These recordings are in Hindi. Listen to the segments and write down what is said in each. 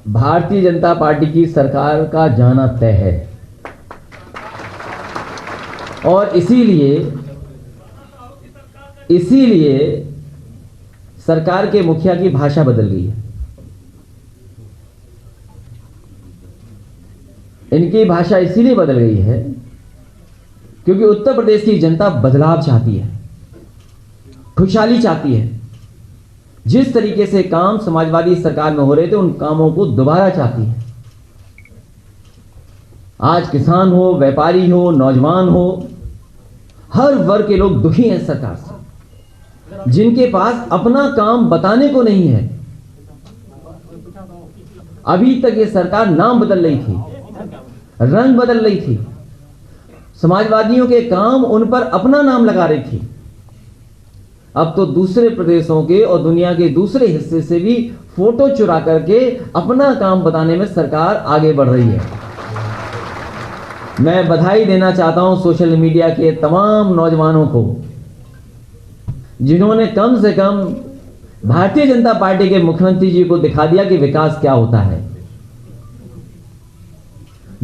भारतीय जनता पार्टी की सरकार का जाना तय है और इसीलिए सरकार के मुखिया की भाषा बदल गई है। इनकी भाषा इसीलिए बदल गई है क्योंकि उत्तर प्रदेश की जनता बदलाव चाहती है, खुशहाली चाहती है। जिस तरीके से काम समाजवादी सरकार में हो रहे थे उन कामों को दोबारा चाहती है। आज किसान हो, व्यापारी हो, नौजवान हो, हर वर्ग के लोग दुखी हैं सरकार से, जिनके पास अपना काम बताने को नहीं है। अभी तक ये सरकार नाम बदल रही थी, रंग बदल रही थी, समाजवादियों के काम उन पर अपना नाम लगा रही थी। अब तो दूसरे प्रदेशों के और दुनिया के दूसरे हिस्से से भी फोटो चुरा करके अपना काम बताने में सरकार आगे बढ़ रही है। मैं बधाई देना चाहता हूं सोशल मीडिया के तमाम नौजवानों को, जिन्होंने कम से कम भारतीय जनता पार्टी के मुख्यमंत्री जी को दिखा दिया कि विकास क्या होता है।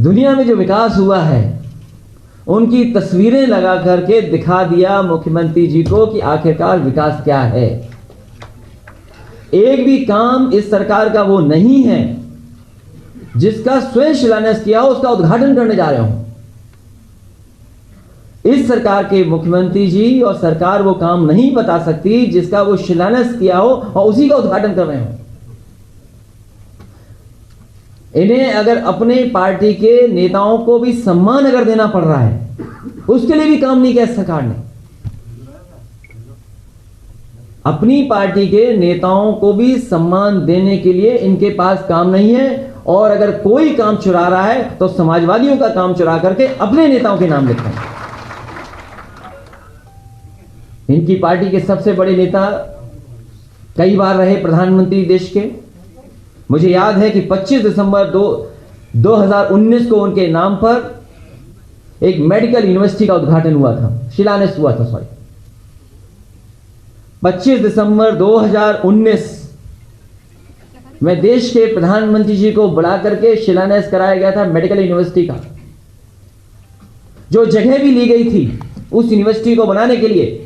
दुनिया में जो विकास हुआ है उनकी तस्वीरें लगा करके दिखा दिया मुख्यमंत्री जी को कि आखिरकार विकास क्या है। एक भी काम इस सरकार का वो नहीं है जिसका स्वयं शिलान्यास किया हो, उसका उद्घाटन करने जा रहे हो। इस सरकार के मुख्यमंत्री जी और सरकार वो काम नहीं बता सकती जिसका वो शिलान्यास किया हो और उसी का उद्घाटन कर रहे हो। इन्हें अगर अपने पार्टी के नेताओं को भी सम्मान अगर देना पड़ रहा है, उसके लिए भी काम नहीं किया सरकार ने। अपनी पार्टी के नेताओं को भी सम्मान देने के लिए इनके पास काम नहीं है, और अगर कोई काम चुरा रहा है तो समाजवादियों का काम चुरा करके अपने नेताओं के नाम लिखते हैं। इनकी पार्टी के सबसे बड़े नेता कई बार रहे प्रधानमंत्री देश के। मुझे याद है कि 25 दिसंबर 2019 को उनके नाम पर एक मेडिकल यूनिवर्सिटी का उद्घाटन हुआ था, शिलान्यास हुआ था, 25 दिसंबर 2019 में देश के प्रधानमंत्री जी को बुला करके शिलान्यास कराया गया था मेडिकल यूनिवर्सिटी का। जो जगह भी ली गई थी उस यूनिवर्सिटी को बनाने के लिए,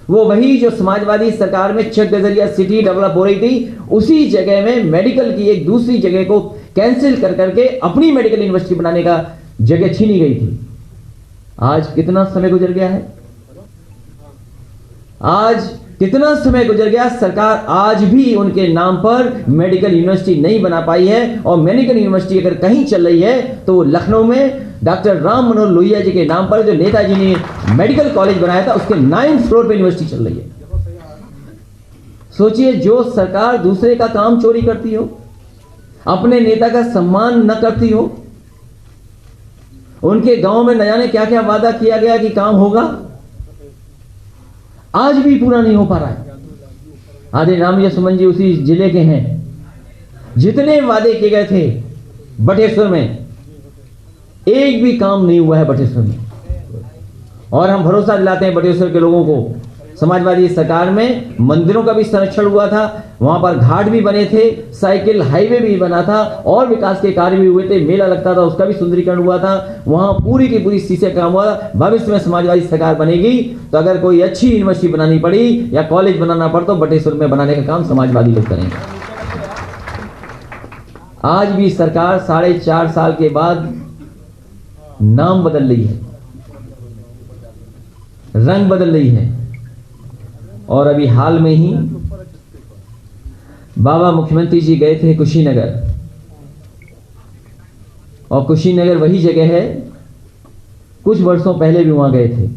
वो वही जो समाजवादी सरकार में चक गजरिया सिटी डेवलप हो रही थी, उसी जगह में मेडिकल की एक दूसरी जगह को कैंसिल कर करके अपनी मेडिकल यूनिवर्सिटी बनाने का जगह छीनी गई थी। आज कितना समय गुजर गया है, आज कितना समय गुजर गया, सरकार आज भी उनके नाम पर मेडिकल यूनिवर्सिटी नहीं बना पाई है। और मेडिकल यूनिवर्सिटी अगर कहीं चल रही है तो लखनऊ में डॉक्टर राम मनोहर लोहिया जी के नाम पर जो नेताजी ने मेडिकल कॉलेज बनाया था उसके 9th फ्लोर पे यूनिवर्सिटी चल रही है। सोचिए, जो सरकार दूसरे का काम चोरी करती हो, अपने नेता का सम्मान न करती हो, उनके गांव में न जाने क्या क्या वादा किया गया कि काम होगा, आज भी पूरा नहीं हो पा रहा है। आदरणीय रामजय सुमन जी उसी जिले के हैं। जितने वादे किए गए थे बटेश्वर में, एक भी काम नहीं हुआ है बटेश्वर में। और हम भरोसा दिलाते हैं बटेश्वर के लोगों को, समाजवादी सरकार में मंदिरों का भी संरक्षण हुआ था, वहां पर घाट भी बने थे, साइकिल हाईवे भी बना था, और विकास के कार्य भी हुए थे, मेला लगता था उसका भी सुंदरीकरण हुआ था, वहां पूरी की पूरी शीशे काम हुआ। भविष्य में समाजवादी सरकार बनेगी तो अगर कोई अच्छी यूनिवर्सिटी बनानी पड़ी या कॉलेज बनाना पड़ तो बटेश्वर में बनाने का काम समाजवादी लोग करेंगे। आज भी सरकार 4.5 साल के बाद नाम बदल रही है, रंग बदल रही है। और अभी हाल में ही बाबा मुख्यमंत्री जी गए थे कुशीनगर, और कुशीनगर वही जगह है, कुछ वर्षों पहले भी वहां गए थे,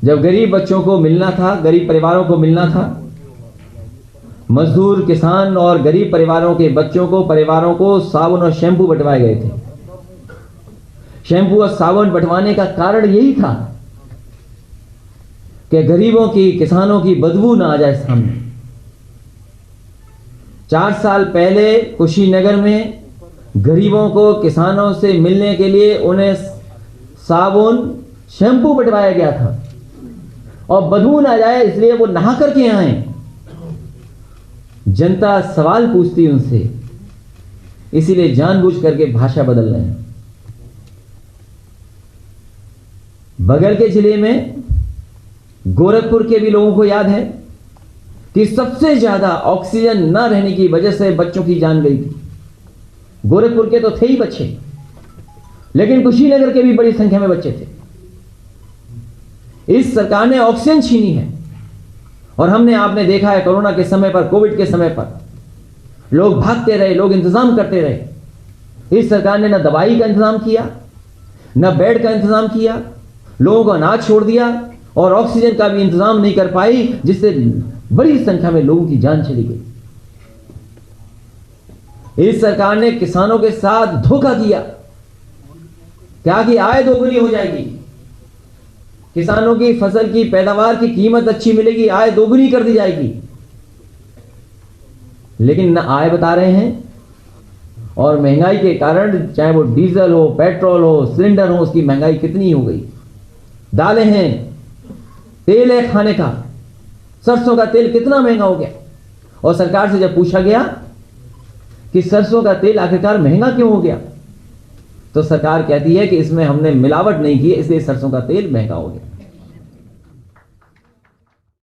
जब गरीब बच्चों को मिलना था, गरीब परिवारों को मिलना था। मजदूर, किसान और गरीब परिवारों के बच्चों को, परिवारों को साबुन और शैंपू बंटवाए गए थे। शैंपू और साबुन बंटवाने का कारण यही था कि गरीबों की, किसानों की बदबू ना आ जाए सामने। 4 साल पहले कुशीनगर में गरीबों को, किसानों से मिलने के लिए उन्हें साबुन, शैंपू बंटवाया गया था, और बदबू ना जाए इसलिए वो नहा करके आए। जनता सवाल पूछती उनसे इसीलिए जानबूझ करके भाषा बदल रहे हैं। बगल के जिले में गोरखपुर के भी लोगों को याद है कि सबसे ज्यादा ऑक्सीजन न रहने की वजह से बच्चों की जान गई थी। गोरखपुर के तो थे ही बच्चे, लेकिन कुशीनगर के भी बड़ी संख्या में बच्चे थे। इस सरकार ने ऑक्सीजन छीनी है और आपने देखा है कोरोना के समय पर, कोविड के समय पर लोग भागते रहे, लोग इंतजाम करते रहे। इस सरकार ने न दवाई का इंतजाम किया, न बेड का इंतजाम किया, लोगों को अनाज छोड़ दिया और ऑक्सीजन का भी इंतजाम नहीं कर पाई, जिससे बड़ी संख्या में लोगों की जान चली गई। इस सरकार ने किसानों के साथ धोखा किया, क्या कि आय दोगुनी हो जाएगी, किसानों की फसल की पैदावार की कीमत अच्छी मिलेगी, आय दोगुनी कर दी जाएगी, लेकिन न आय बता रहे हैं। और महंगाई के कारण, चाहे वो डीजल हो, पेट्रोल हो, सिलेंडर हो, उसकी महंगाई कितनी हो गई। दालें हैं, तेल है खाने का, सरसों का तेल कितना महंगा हो गया। और सरकार से जब पूछा गया कि सरसों का तेल आखिरकार महंगा क्यों हो गया, तो सरकार कहती है कि इसमें हमने मिलावट नहीं की, इसलिए सरसों का तेल महंगा हो गया।